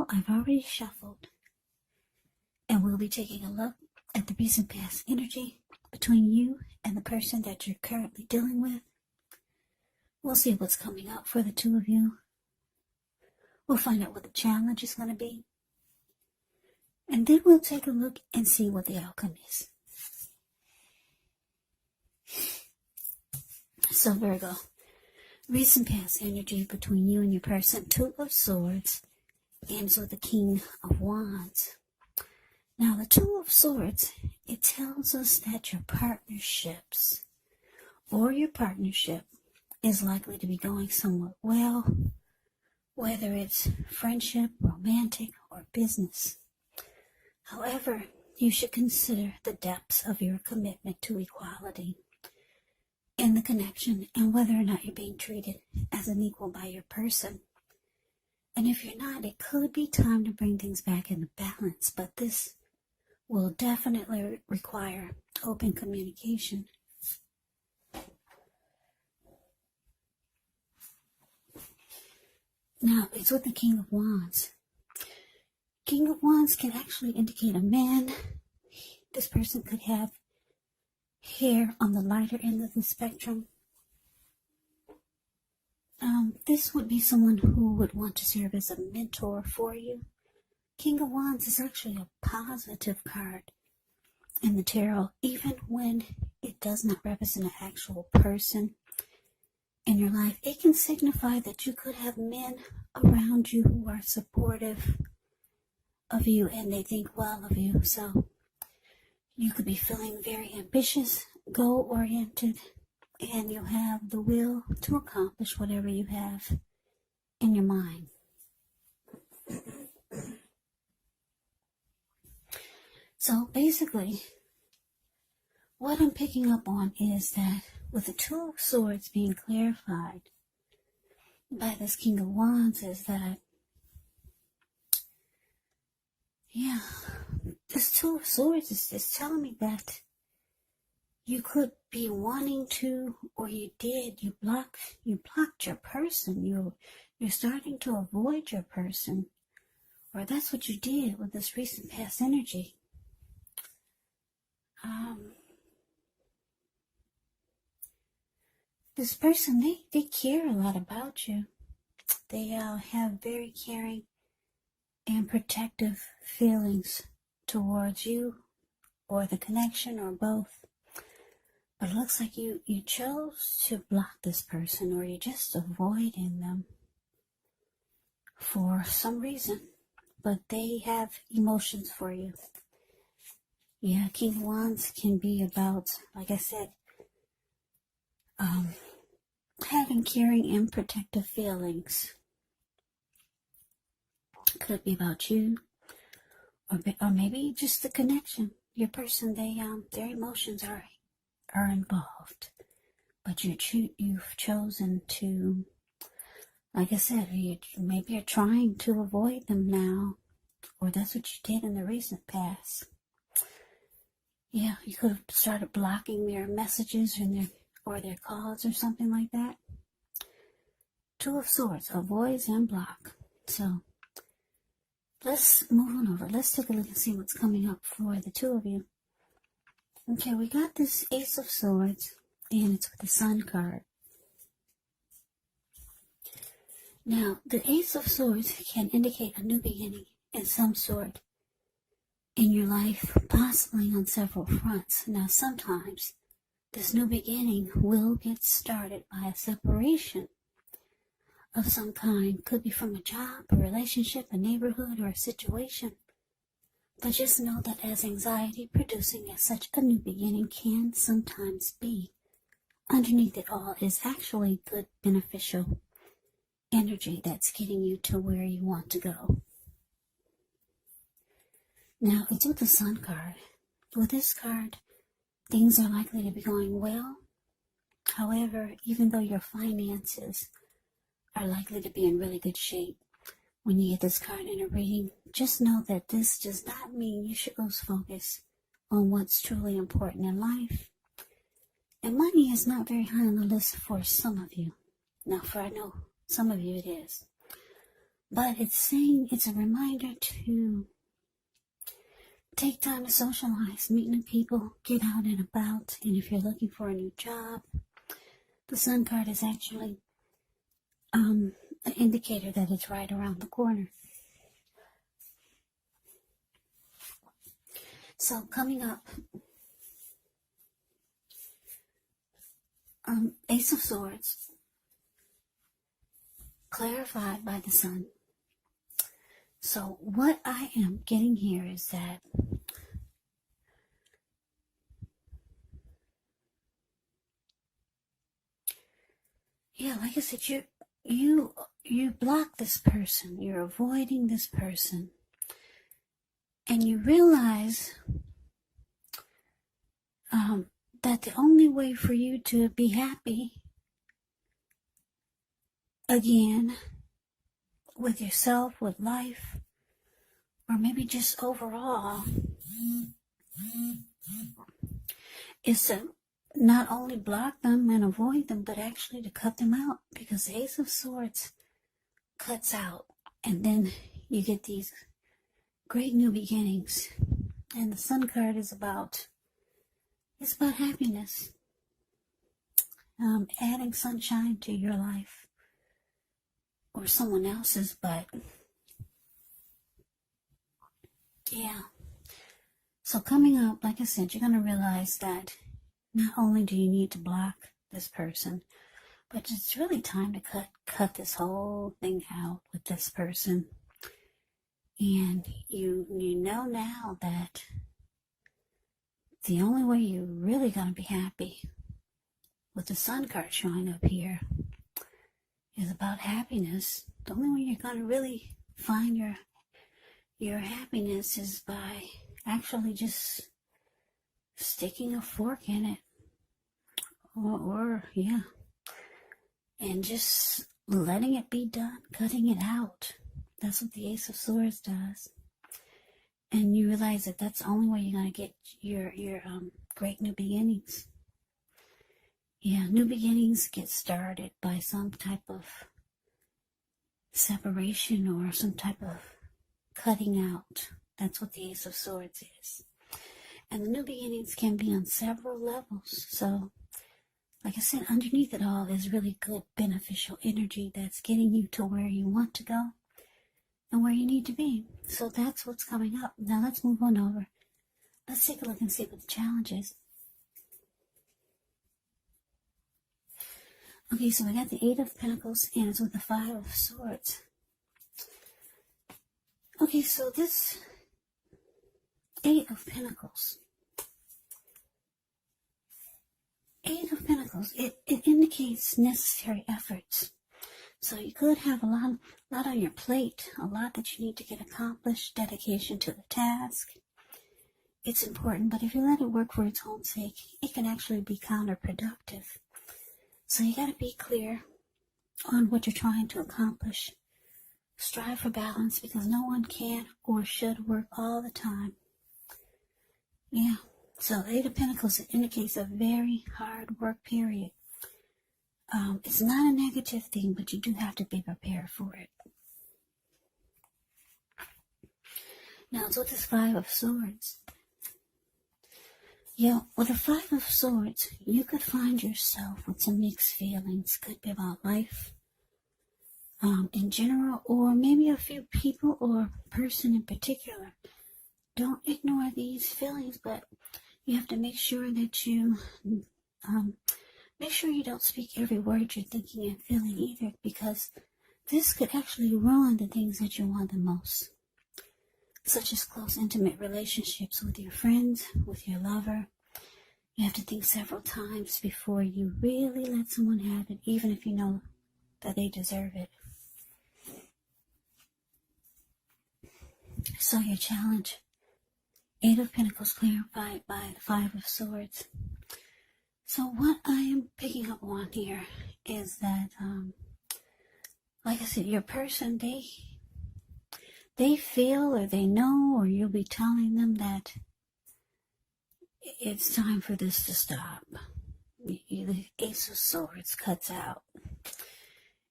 I've already shuffled, and we'll be taking a look at the recent past energy between you and the person that you're currently dealing with. We'll see what's coming up for the two of you. We'll find out what the challenge is going to be. And then we'll take a look and see what the outcome is. So Virgo, recent past energy between you and your person. Two of Swords ends with the King of Wands. Now the Two of Swords, it tells us that your partnerships or your partnership is likely to be going somewhat well, whether it's friendship, romantic, or business. However, you should consider the depths of your commitment to equality in the connection and whether or not you're being treated as an equal by your person. And if you're not, it could be time to bring things back into balance, but this will definitely require open communication. Now, it's with the King of Wands. King of Wands can actually indicate a man. This person could have hair on the lighter end of the spectrum. This would be someone who would want to serve as a mentor for you. King of Wands is actually a positive card in the tarot, even when it does not represent an actual person in your life. It can signify that you could have men around you who are supportive of you and they think well of you. So you could be feeling very ambitious, goal-oriented, and you'll have the will to accomplish whatever you have in your mind. So basically, what I'm picking up on is that with the Two of Swords being clarified by this King of Wands is that, this Two of Swords is telling me that you could be wanting to, or you did, you blocked your person. You're starting to avoid your person, or that's what you did with this recent past energy. This person, they care a lot about you. They have very caring and protective feelings towards you, or the connection, or both. But it looks like you chose to block this person, or you're just avoiding them for some reason. But they have emotions for you. Yeah, King of Wands can be about, like I said, having caring and protective feelings. Could be about you, or maybe just the connection. Your person, their emotions are involved, but you've chosen to, like I said, maybe you're trying to avoid them now, or that's what you did in the recent past. Yeah, you could have started blocking their messages or their calls or something like that. Two of Swords, avoids and block. So let's move on over. Let's take a look and see what's coming up for the two of you. Okay, we got this Ace of Swords, and it's with the Sun card. Now, the Ace of Swords can indicate a new beginning in some sort in your life, possibly on several fronts. Now, sometimes this new beginning will get started by a separation of some kind. Could be from a job, a relationship, a neighborhood, or a situation. But just know that as anxiety producing as such a new beginning can sometimes be, underneath it all is actually good, beneficial energy that's getting you to where you want to go. Now, it's with the Sun card. With this card, things are likely to be going well. However, even though your finances are likely to be in really good shape, when you get this card in a reading, just know that this does not mean you should lose focus on what's truly important in life. And money is not very high on the list for some of you. Now, I know some of you it is. But it's saying it's a reminder to take time to socialize, meet new people, get out and about. And if you're looking for a new job, the Sun card is actually an indicator that it's right around the corner. So coming up, Ace of Swords, clarified by the Sun. So what I am getting here is that like I said, you block this person, you're avoiding this person, and you realize that the only way for you to be happy again with yourself, with life, or maybe just overall, is to not only block them and avoid them, but actually to cut them out, because the Ace of Swords cuts out, and then you get these great new beginnings. And the Sun card is about happiness, adding sunshine to your life or someone else's, but yeah. So coming up, like I said, you're going to realize that not only do you need to block this person, but it's really time to cut this whole thing out with this person. And you know now that the only way you're really going to be happy, with the Sun card showing up here, is about happiness. The only way you're going to really find your happiness is by actually just sticking a fork in it, or and just letting it be done, cutting it out. That's what the Ace of Swords does. And you realize that that's the only way you're going to get your great new beginnings. Yeah, new beginnings get started by some type of separation or some type of cutting out. That's what the Ace of Swords is. And the new beginnings can be on several levels. So, like I said, underneath it all is really good, beneficial energy that's getting you to where you want to go and where you need to be. So that's what's coming up. Now let's move on over. Let's take a look and see what the challenge is. Okay, so we got the 8 of Pentacles and it's with the 5 of Swords. Okay, so this 8 of Pentacles. 8 of Pentacles, it indicates necessary efforts. So you could have a lot on your plate, a lot that you need to get accomplished, dedication to the task. It's important, but if you let it work for its own sake, it can actually be counterproductive. So you got to be clear on what you're trying to accomplish. Strive for balance, because no one can or should work all the time. Yeah, so 8 of Pentacles, it indicates a very hard work period. It's not a negative thing, but you do have to be prepared for it. Now, it's with this 5 of Swords. Yeah, with the 5 of Swords, you could find yourself with some mixed feelings. Could be about life in general, or maybe a few people or person in particular. Don't ignore these feelings, but you have to make sure that you make sure you don't speak every word you're thinking and feeling either, because this could actually ruin the things that you want the most, such as close, intimate relationships with your friends, with your lover. You have to think several times before you really let someone have it, even if you know that they deserve it. So your challenge, 8 of Pentacles clarified by the 5 of Swords. So what I am picking up on here is that, like I said, your person, they feel or they know, or you'll be telling them that it's time for this to stop. The Ace of Swords cuts out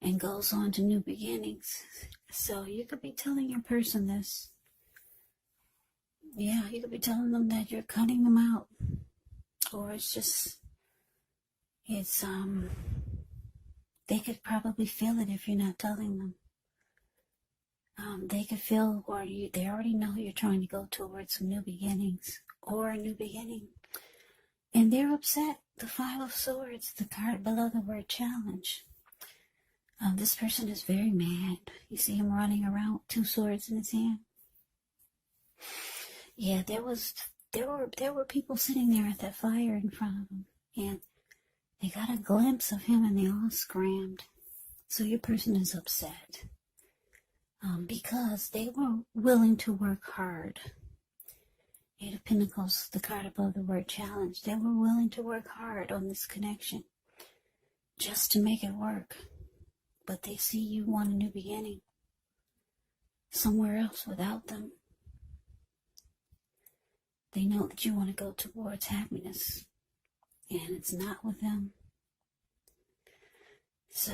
and goes on to new beginnings. So you could be telling your person this. Yeah, you could be telling them that you're cutting them out. Or they could probably feel it if you're not telling them. They could feel, they already know you're trying to go towards some new beginnings or a new beginning. And they're upset. The Five of Swords, the card below the word challenge. This person is very mad. You see him running around with 2 swords in his hand. Yeah, there were people sitting there at that fire in front of him, and they got a glimpse of him and they all scrammed. So your person is upset. Because they were willing to work hard. 8 of Pentacles, the card above the word challenge. They were willing to work hard on this connection just to make it work. But they see you want a new beginning somewhere else without them. They know that you want to go towards happiness, and it's not with them. So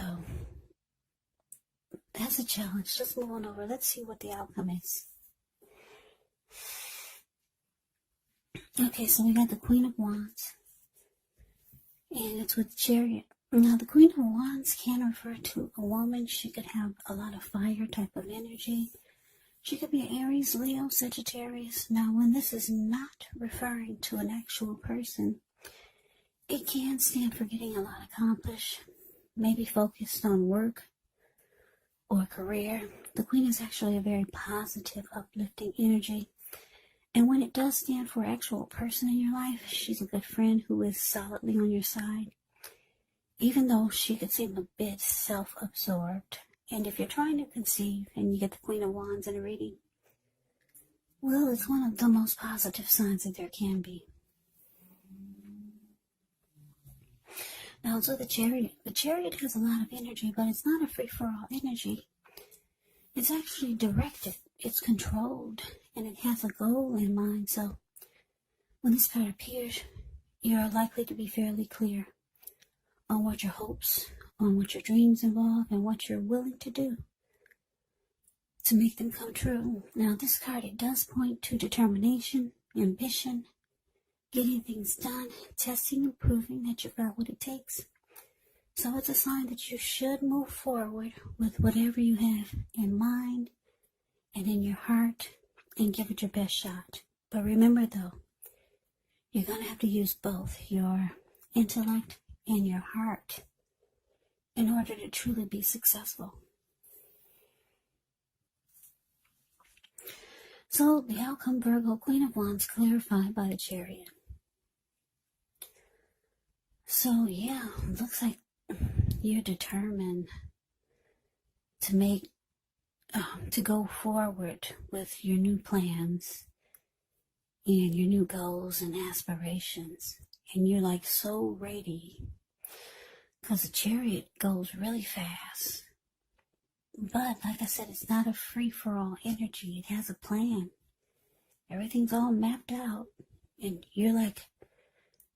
that's a challenge. Just move on over. Let's see what the outcome is. Okay, so we got the Queen of Wands, and it's with the Chariot. Now, the Queen of Wands can refer to a woman. She could have a lot of fire type of energy. She could be Aries, Leo, Sagittarius. Now, when this is not referring to an actual person, it can stand for getting a lot accomplished, maybe focused on work or career. The Queen is actually a very positive, uplifting energy. And when it does stand for an actual person in your life, she's a good friend who is solidly on your side, even though she could seem a bit self-absorbed. And if you're trying to conceive and you get the Queen of Wands in a reading, well, it's one of the most positive signs that there can be. Now, so the Chariot has a lot of energy, but it's not a free-for-all energy. It's actually directed, it's controlled, and it has a goal in mind. So when this card appears, you're likely to be fairly clear on what your hopes, on what your dreams involve, and what you're willing to do to make them come true. Now, this card, it does point to determination, ambition, getting things done, testing and proving that you've got what it takes. So it's a sign that you should move forward with whatever you have in mind and in your heart and give it your best shot. But remember, though, you're going to have to use both your intellect and your heart in order to truly be successful. So the outcome, Virgo, Queen of Wands, clarified by the Chariot. So yeah, looks like you're determined to go forward with your new plans and your new goals and aspirations. And you're like so ready, because the Chariot goes really fast. But like I said, it's not a free-for-all energy. It has a plan. Everything's all mapped out. And you're like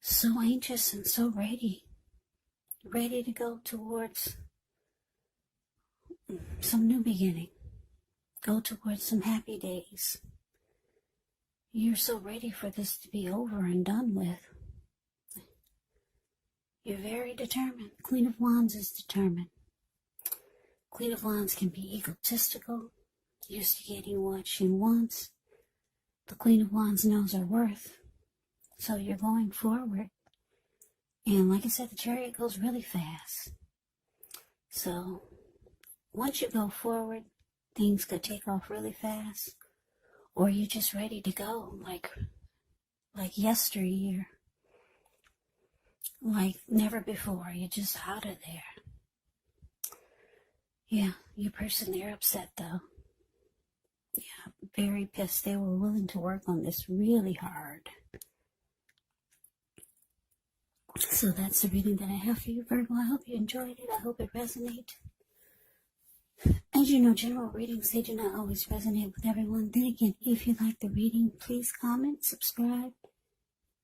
so anxious and so ready to go towards some new beginning. Go towards some happy days. You're so ready for this to be over and done with. You're very determined. Queen of Wands is determined. Queen of Wands can be egotistical, used to getting what she wants. The Queen of Wands knows her worth. So you're going forward. And like I said, the Chariot goes really fast. So once you go forward, things could take off really fast. Or you're just ready to go, like yesteryear. Like never before. You're just out of there. Yeah, your person, they're upset though. Yeah, very pissed. They were willing to work on this really hard. So that's the reading that I have for you, Virgo. I hope you enjoyed it. I hope it resonated. As you know, general readings, they do not always resonate with everyone. Then again, if you like the reading, please comment, subscribe,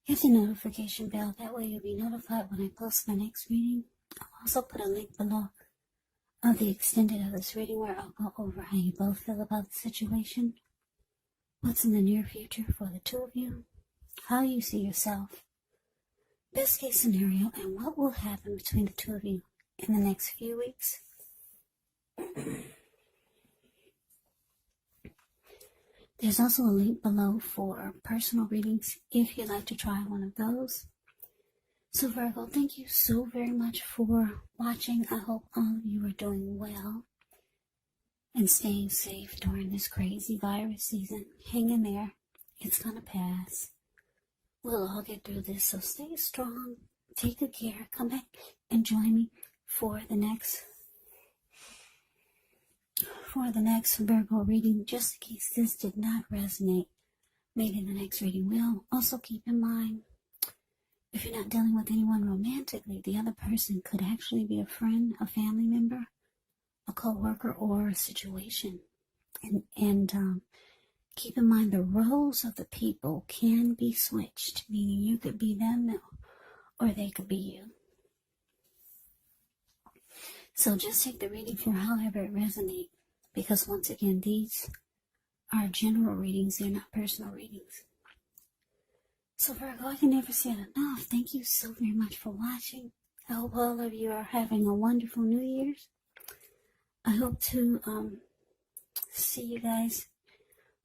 hit the notification bell. That way you'll be notified when I post my next reading. I'll also put a link below of the extended of this reading, where I'll go over how you both feel about the situation, what's in the near future for the two of you, how you see yourself, best case scenario, and what will happen between the two of you in the next few weeks. There's also a link below for personal readings if you'd like to try one of those. So Virgo, thank you so very much for watching. I hope all of you are doing well and staying safe during this crazy virus season. Hang in there. It's going to pass. We'll all get through this, so stay strong. Take good care. Come back and join me for the next Virgo reading, just in case this did not resonate. Maybe the next reading will. Also keep in mind, if you're not dealing with anyone romantically, the other person could actually be a friend, a family member, a co-worker, or a situation. And keep in mind the roles of the people can be switched, meaning you could be them or they could be you. So just take the reading for however it resonates, because once again, these are general readings, they're not personal readings. So Virgo, I can never say it enough. Thank you so very much for watching. I hope all of you are having a wonderful New Year's. I hope to see you guys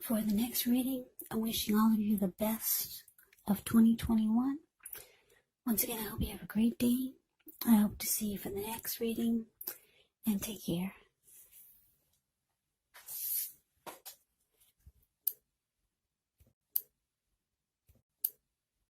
for the next reading. I'm wishing all of you the best of 2021. Once again, I hope you have a great day. I hope to see you for the next reading, and take care.